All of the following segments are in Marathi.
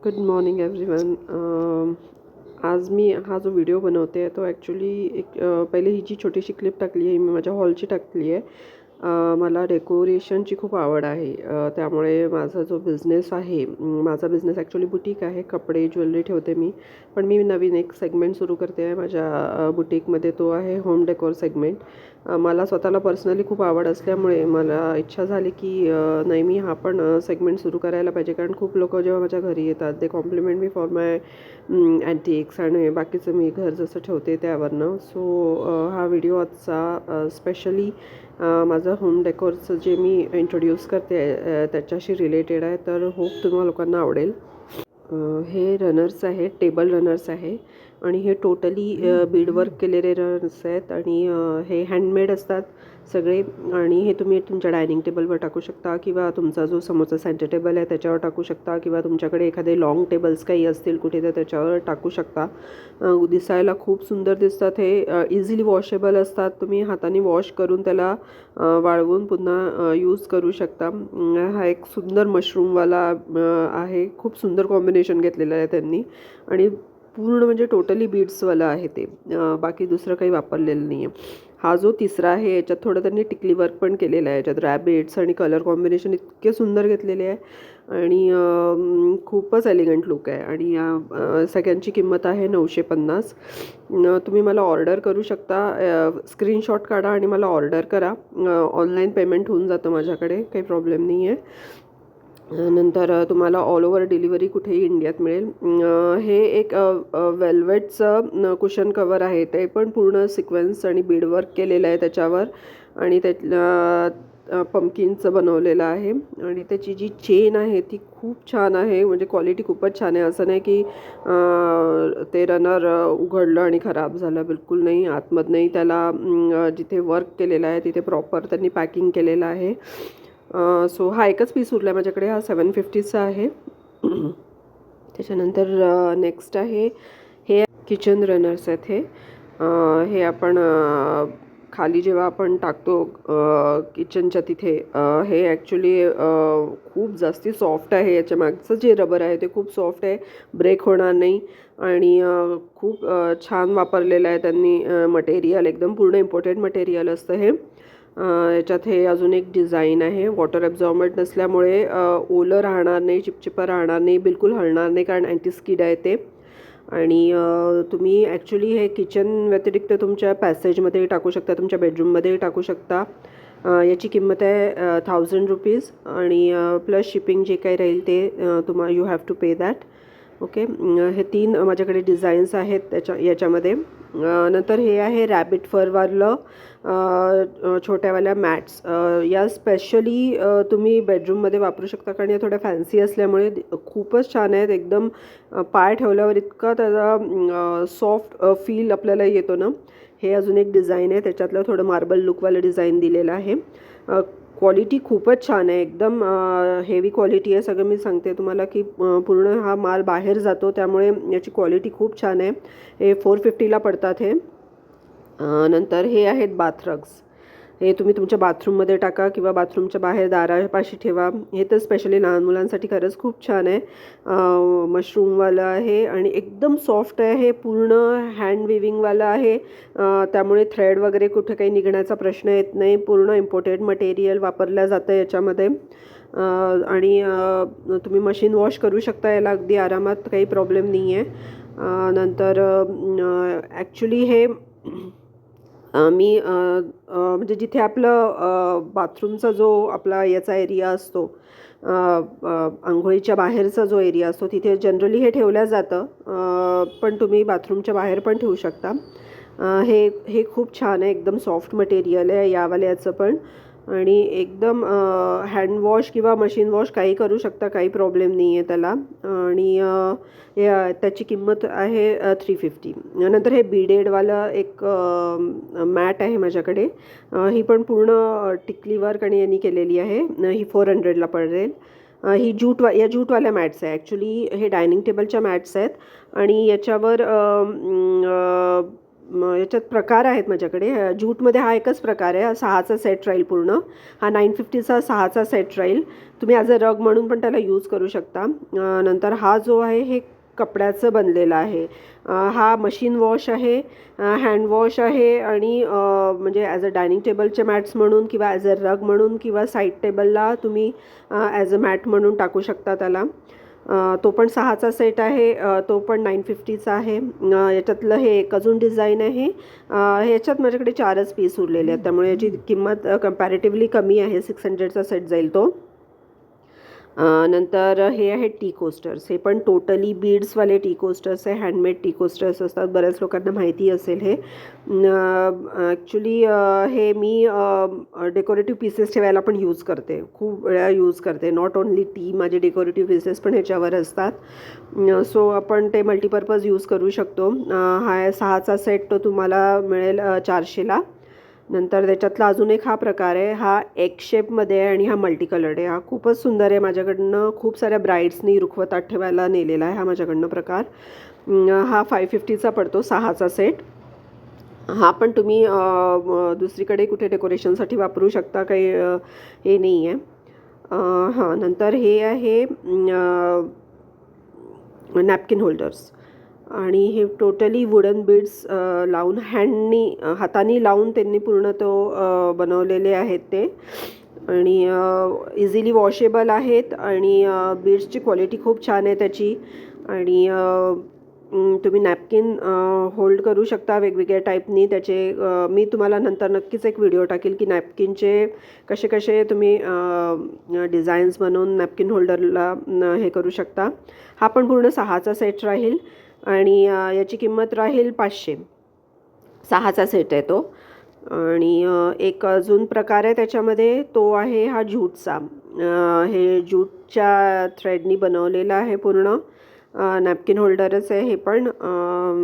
Good morning everyone. आज मी हा जो व्हिडिओ बनवते आहे तो ॲक्च्युली पहिले ही जी छोटीशी क्लिप टाकली आहे मी माझ्या हॉलची टाकली आहे. मला डेकोरेशनची खूप आवड आहे. त्यामुळे माझा जो बिझनेस आहे, माझा बिझनेस ॲक्च्युली बुटीक आहे. कपडे ज्वेलरी ठेवते मी. पण मी नवीन एक सेगमेंट सुरू करते आहे माझ्या बुटीकमध्ये. तो आहे होम डेकोर सेगमेंट. मला स्वतःला पर्सनली खूप आवड असल्यामुळे मला इच्छा झाली की नाही, मी हा पण सेगमेंट सुरू करायला पाहिजे. कारण खूप लोकं जेव्हा माझ्या घरी येतात ते कॉम्प्लिमेंट मी फॉर माय अँटिक्स आणि बाकीचं मी घर जसं ठेवते त्यावरनं. सो हा व्हिडिओ आजचा स्पेशली माझं होम डेकोरचं जे मी इंट्रोड्यूस करते त्याच्याशी रिलेटेड आहे. तर होप तुम्हा लोकांना आवडेल. हे रनर्स आहेत, टेबल रनर्स आहे आणि हे टोटली बीडवर्क केलेले रनर्स आहेत आणि हे हँडमेड असतात सगळे. आणि हे तुम्ही तुमच्या डायनिंग टेबलवर टाकू शकता किंवा तुमचा जो समोरचा सेंटर टेबल आहे त्याच्यावर टाकू शकता किंवा तुमच्याकडे एखादे लॉंग टेबल्स काही असतील कुठे तर त्याच्यावर टाकू शकता. दिसायला खूप सुंदर दिसतात. हे इझिली वॉशेबल असतात. तुम्ही हाताने वॉश करून त्याला वाळवून पुन्हा यूज करू शकता. हा एक सुंदर मशरूमवाला आहे. खूप सुंदर कॉम्बिनेशन घेतलेलं आहे त्यांनी आणि पूर्ण म्हणजे टोटली बीड्सवाला आहे ते. बाकी दुसरं काही वापरलेलं नाही आहे. हा जो तिसरा आहे याच्यात थोडं त्यांनी टिकली वर्क पण केलेलं आहे. याच्यात रॅबिट्स आणि कलर कॉम्बिनेशन इतके सुंदर घेतलेले आहे आणि खूपच एलिगंट लुक आहे. आणि या सगळ्यांची किंमत आहे 950. तुम्ही मला ऑर्डर करू शकता. स्क्रीनशॉट काढा आणि मला ऑर्डर करा. ऑनलाईन पेमेंट होऊन जातं माझ्याकडे, काही प्रॉब्लेम नाही आहे. नंतर तुम्हाला ऑल ओव्हर डिलिव्हरी कुठेही इंडियात मिळेल. हे एक वेल्वेटचं कुशन कवर आहे. ते पण पूर्ण सिक्वेन्स आणि बीडवर्क केलेलं आहे त्याच्यावर आणि पंपकिनचं बनवलेलं आहे. आणि त्याची जी चेन आहे ती खूप छान आहे. म्हणजे क्वालिटी खूपच छान आहे. असं नाही की ते रनर उघडलं आणि खराब झालं, बिलकुल नाही. आतमधनंही त्याला जिथे वर्क केलेलं आहे तिथे प्रॉपर त्यांनी पॅकिंग केलेलं आहे. सो हा एकच पीस उरला आहे माझ्याकडे. हा 750चा आहे. त्याच्यानंतर नेक्स्ट आहे हे किचन रनर्स आहेत. हे आपण खाली जेव्हा आपण टाकतो किचनच्या तिथे, हे ॲक्च्युली खूप जास्ती सॉफ्ट आहे. याच्या मागचं जे रबर आहे ते खूप सॉफ्ट आहे, ब्रेक होणार नाही आणि खूप छान वापरलेलं आहे त्यांनी मटेरियल. एकदम पूर्ण इम्पोर्टेड मटेरियल असतं हे. याच्यात हे अजून एक डिझाईन आहे. वॉटर ॲब्झॉर्बंट नसल्यामुळे ओलं राहणार नाही, चिपचिपं राहणार नाही, बिलकुल हलणार नाही कारण अँटीस्किड आहे ते. आणि तुम्ही ॲक्च्युली हे किचन व्यतिरिक्त तुमच्या पॅसेजमध्ये टाकू शकता, तुमच्या बेडरूममध्ये टाकू शकता. याची किंमत आहे 1000 रुपीज आणि प्लस शिपिंग जे काही राहील ते you have to pay that. Okay. हे 3 माझ्याकडे डिझाईन्स आहेत याच्यामध्ये. नंतर हे आहे रॅबिट फरवालं छोट्यावाल्या मॅट्स. या स्पेशली तुम्ही बेडरूममध्ये वापरू शकता कारण या थोड्या फॅन्सी असल्यामुळे खूपच छान आहेत. एकदम पाय ठेवल्यावर इतका त्याचा सॉफ्ट फील आपल्याला येतो ना. हे अजून एक डिझाईन आहे, त्याच्यातलं थोडं मार्बल लुकवालं डिझाईन दिलेलं आहे. क्वालिटी खूपच छान आहे. एकदम हेवी क्वालिटी आहे. सगळं मी सांगते तुम्हाला की पूर्ण हा माल बाहेर जातो त्यामुळे याची क्वालिटी खूप छान आहे. हे 450ला पडतात हे. नंतर हे आहेत बाथरग्स. हे तुम्ही तुमच्या बाथरूममध्ये टाका किंवा बाथरूमच्या बाहेर दारापाशी ठेवा. हे तर स्पेशली लहान मुलांसाठी खरंच खूप छान आहे. मशरूमवालं आहे आणि एकदम सॉफ्ट आहे. हे पूर्ण हँड विविंगवालं आहे. त्यामुळे थ्रेड वगैरे कुठे काही निघण्याचा प्रश्न येत नाही. पूर्ण इम्पोर्टेड मटेरियल वापरलं जातं याच्यामध्ये. आणि तुम्ही मशीन वॉश करू शकता याला अगदी आरामात, काही प्रॉब्लेम नाही आहे. नंतर ॲक्च्युली हे मी म्हणजे जिथे आपलं बाथरूमचा जो आपला याचा एरिया असतो, आंघोळीच्या बाहेरचा जो एरिया असतो तिथे जनरली हे ठेवलं जातं. पण तुम्ही बाथरूमच्या बाहेर पण ठेवू शकता. हे हे खूप छान आहे. एकदम सॉफ्ट मटेरियल आहे यावाल्याचं पण आणि एकदम हँड वॉश किंवा मशीन वॉश काही करू शकता, काही प्रॉब्लेम नाही आहे त्याला. आणि त्याची किंमत आहे 350. नंतर हे बीडेडवालं एक मॅट आहे माझ्याकडे. ही पण पूर्ण टिकली वर्क आणि यांनी केलेली आहे. ही 400ला पडेल. ही या ज्यूटवाल्या मॅट्स आहे. ॲक्च्युली हे डायनिंग टेबलच्या मॅट्स आहेत आणि याच्यावर याच्यात प्रकार आहेत माझ्याकडे. ज्यूटमध्ये हा एकच प्रकार आहे. हा 6चा सेट राहील पूर्ण. हा 950चा 6चा सेट राहील. तुम्ही ॲज अ रग म्हणून पण त्याला यूज करू शकता. नंतर हा जो आहे हे कपड्याचं बनलेलं आहे. हा मशीन वॉश आहे, हँड वॉश आहे आणि म्हणजे ॲज अ डायनिंग टेबलचे मॅट्स म्हणून किंवा ॲज अ रग म्हणून किंवा साईड टेबलला तुम्ही ॲज अ मॅट म्हणून टाकू शकता त्याला. तो पण 6चा सेट आहे. तो पण 950चा आहे. याच्यातलं हे एक अजून डिझाईन आहे. ह्याच्यात माझ्याकडे 4च पीस उरलेले आहेत, त्यामुळे याची किंमत कम्पॅरेटिव्हली कमी आहे. 600चा सेट जाईल तो. नंतर हे आहे टी कोस्टर्स. हे पण टोटली बीड्सवाले टी कोस्टर्स आहे. हँडमेड टी कोस्टर्स असतात. बऱ्याच लोकांना माहिती असेल हे. ॲक्च्युली हे मी डेकोरेटिव्ह पीसेस ठेवायला पण यूज करते. खूप वेळा यूज करते. नॉट ओन्ली टी, माझे डेकोरेटिव्ह पीसेस पण ह्याच्यावर असतात. सो आपण ते मल्टीपर्पज यूज करू शकतो. हा 6चा सेट तो तुम्हाला मिळेल 400ला. नंतर त्याच्यातला अजून एक हा प्रकार आहे. हा एग शेपमध्ये आहे आणि हा मल्टी कलर्ड आहे. हा खूपच सुंदर आहे. माझ्याकडनं खूप साऱ्या ब्राईड्सनी रुखवतात ठेवायला नेलेला आहे हा माझ्याकडनं प्रकार. हा 550चा पडतो 6चा सेट. हा पण तुम्ही दुसरीकडे कुठे डेकोरेशनसाठी वापरू शकता, काही हे नाही आहे. हां, नंतर हे आहे नॅपकिन होल्डर्स आणि हे टोटली वुडन बीड्स लावून हाताने लावून त्यांनी पूर्ण तो बनवलेले आहेत ते. आणि इझिली वॉशेबल आहेत आणि बीड्सची क्वालिटी खूप छान आहे त्याची. आणि तुम्ही नॅपकिन होल्ड करू शकता वेगवेगळ्या टाईपनी त्याचे. मी तुम्हाला नंतर नक्कीच एक व्हिडिओ टाकेल की नॅपकिनचे कसे कसे तुम्ही डिझाईन्स बनवून नॅपकिन होल्डरला हे करू शकता. हा पण पूर्ण 6चा सेट राहील आणि याची किंमत राहील 500. 6चा सेट आहे तो. आणि एक अजून प्रकार आहे त्याच्यामध्ये, तो आहे हा ज्यूटचा. हे ज्यूटच्या थ्रेडनी बनवलेलं आहे पूर्ण. नॅपकिन होल्डरच आहे हे पण.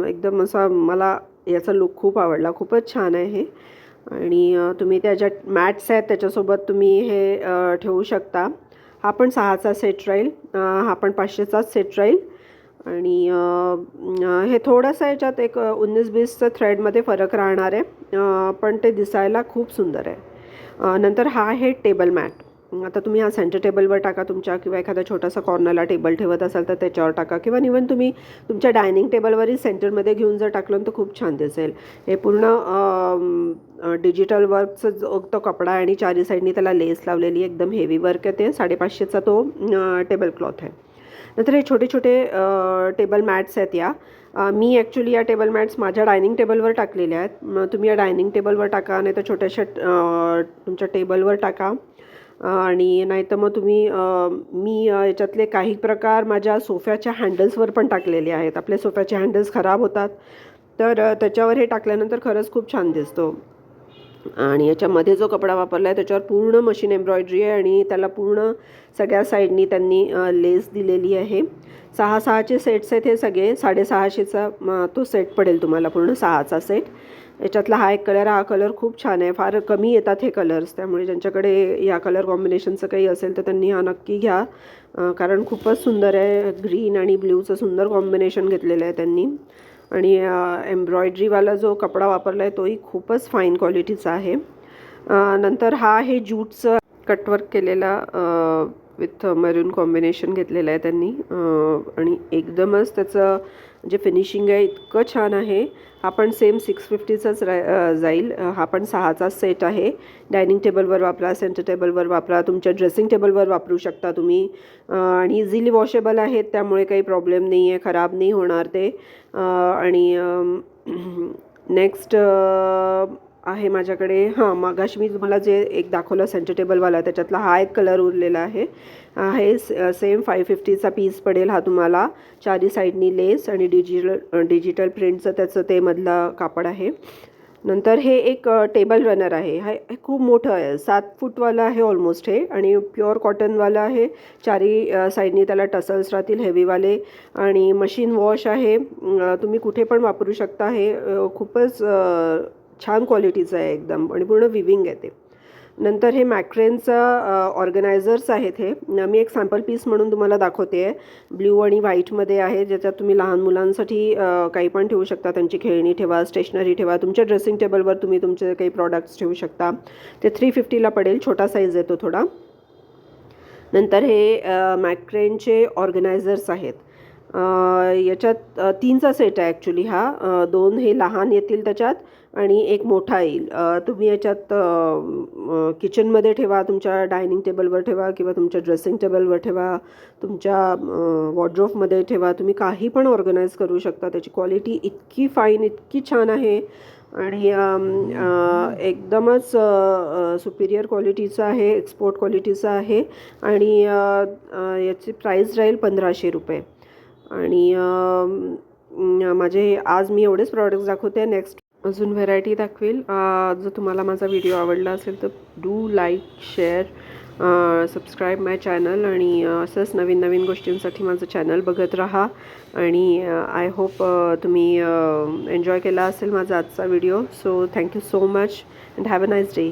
एकदम असा मला याचा लुक खूप आवडला. खूपच छान आहे हे. आणि तुम्ही त्याच्या मॅट्स आहेत त्याच्यासोबत तुम्ही हे ठेवू शकता. हा पण 6चा सेट राहील. हा पण 500चाच सेट राहील. आणि हे थोडंसं याच्यात एक 19-20चं थ्रेडमध्ये फरक राहणार आहे, पण ते दिसायला खूप सुंदर आहे. नंतर हा आहे टेबल मॅट. आता तुम्ही हा सेंटर टेबलवर टाका तुमच्या, किंवा एखादा छोटासा कॉर्नरला टेबल ठेवत असाल तर त्याच्यावर टाका, किंवा इव्हन तुम्ही तुमच्या डायनिंग टेबलवरही सेंटरमध्ये घेऊन जर टाकलं तर खूप छान दिसेल. हे पूर्ण डिजिटल वर्कचं जो तो कपडा आणि चारी साईडनी त्याला लेस लावलेली एकदम हेवी वर्क आहे ते. 550चा तो टेबल क्लॉथ आहे. नंतर हे छोटे छोटे टेबल मॅट्स आहेत. मी ॲक्च्युली या टेबल मॅट्स माझ्या डायनिंग टेबलवर टाकलेल्या आहेत. मग तुम्ही या डायनिंग टेबलवर टाका, नाही तर छोट्याशा तुमच्या टेबलवर टाका. आणि नाही तर मग तुम्ही मी याच्यातले काही प्रकार माझ्या सोफ्याच्या हँडल्सवर पण टाकलेले आहेत. आपले सोफ्याचे हँडल्स खराब होतात, तर त्याच्यावर हे टाकल्यानंतर खरंच खूप छान दिसतो. आणि याच्यामध्ये जो कपडा वापरला आहे त्याच्यावर पूर्ण मशीन एम्ब्रॉयडरी आहे आणि त्याला पूर्ण सगळ्या साईडनी त्यांनी लेस दिलेली आहे. 6-6चे सेट्स आहेत हे सगळे. 650चा तो सेट पडेल तुम्हाला, पूर्ण 6चा सेट. याच्यातला हा एक कलर, हा कलर खूप छान आहे. फार कमी येतात हे कलर्स, त्यामुळे ज्यांच्याकडे या कलर कॉम्बिनेशनचं काही असेल तर त्यांनी हा नक्की घ्या, कारण खूपच सुंदर आहे. ग्रीन आणि ब्ल्यूचं सुंदर कॉम्बिनेशन घेतलेलं आहे त्यांनी. आणि एम्ब्रॉयड्रीवाला जो कपडा वापरला आहे तोही खूपच फाईन क्वालिटीचा आहे. नंतर हा आहे ज्यूटचं कटवर्क केलेला विथ मरून कॉम्बिनेशन घेतलेलं आहे त्यांनी. आणि एकदमच त्याचं जे फिनिशिंग आहे इतकं छान आहे. हा पण सेम 650चाच जाईल. हा पण 6चा सेट आहे. डायनिंग टेबलवर वापरा, सेंटर टेबलवर वापरा, तुमच्या ड्रेसिंग टेबलवर वापरू शकता तुम्ही. आणि इझिली वॉशेबल आहेत, त्यामुळे काही प्रॉब्लेम नाही आहे, खराब नाही होणार ते. आणि नेक्स्ट आहे माझ्याकडे, मागाशी मी तुम्हाला जे एक दाखवलं सेंटर टेबलवाला, त्याच्यातला हा एक कलर उरलेला आहे. हे सेम 550चा पीस पडेल हा तुम्हाला. चारी साईडनी लेस आणि डिजिटल प्रिंटचं त्याचं ते मधला कापड आहे. नंतर हे एक टेबल रनर आहे. हे खूप मोठं आहे, 7 फूटवालं आहे ऑलमोस्ट हे, आणि प्युअर कॉटनवालं आहे. चारी साईडनी त्याला टसल्स राहतील हेवीवाले, आणि मशीन वॉश आहे. तुम्ही कुठे पण वापरू शकता. हे खूपच छान क्वालिटीचं आहे एकदम, आणि पूर्ण विविंग आहे ते. नंतर हे मॅक्रेनचं ऑर्गनायझर्स आहेत. हे मी एक सॅम्पल पीस म्हणून तुम्हाला दाखवते आहे. ब्ल्यू आणि व्हाईटमध्ये आहे, ज्याच्यात तुम्ही लहान मुलांसाठी काही पण ठेवू शकता. त्यांची खेळणी ठेवा, स्टेशनरी ठेवा, तुमच्या ड्रेसिंग टेबलवर तुम्ही तुमचे काही प्रॉडक्ट्स ठेवू शकता. ते 350ला पडेल, छोटा साईज येतो थोडा. नंतर हे मॅक्रेनचे ऑर्गनायझर्स आहेत. याच्यात 3चा सेट आहे ॲक्च्युली हा. 2 हे लहान येतील त्याच्यात आणि एक मोठा येईल. तुम्ही याच्यात किचनमध्ये ठेवा, तुमच्या डायनिंग टेबलवर ठेवा किंवा तुमच्या ड्रेसिंग टेबलवर ठेवा, तुमच्या वॉर्डरोबमध्ये ठेवा. तुम्ही काही पण ऑर्गनाईज करू शकता. त्याची क्वालिटी इतकी फाईन, इतकी छान आहे आणि एकदमच सुपिरियर क्वालिटीचं आहे, एक्सपोर्ट क्वालिटीचं आहे आणि याची प्राईस राहील 1500 रुपये. आणि माझे आज मी एवढेच प्रॉडक्ट्स दाखवते. नेक्स्ट अजून व्हेरायटी दाखवेल. जर तुम्हाला माझा व्हिडिओ आवडला असेल तर do like, share, subscribe my channel आणि असंच नवीन नवीन गोष्टींसाठी माझं चॅनल बघत राहा. आणि आय होप तुम्ही एन्जॉय केला असेल माझा आजचा video. So thank you so much and have a nice day.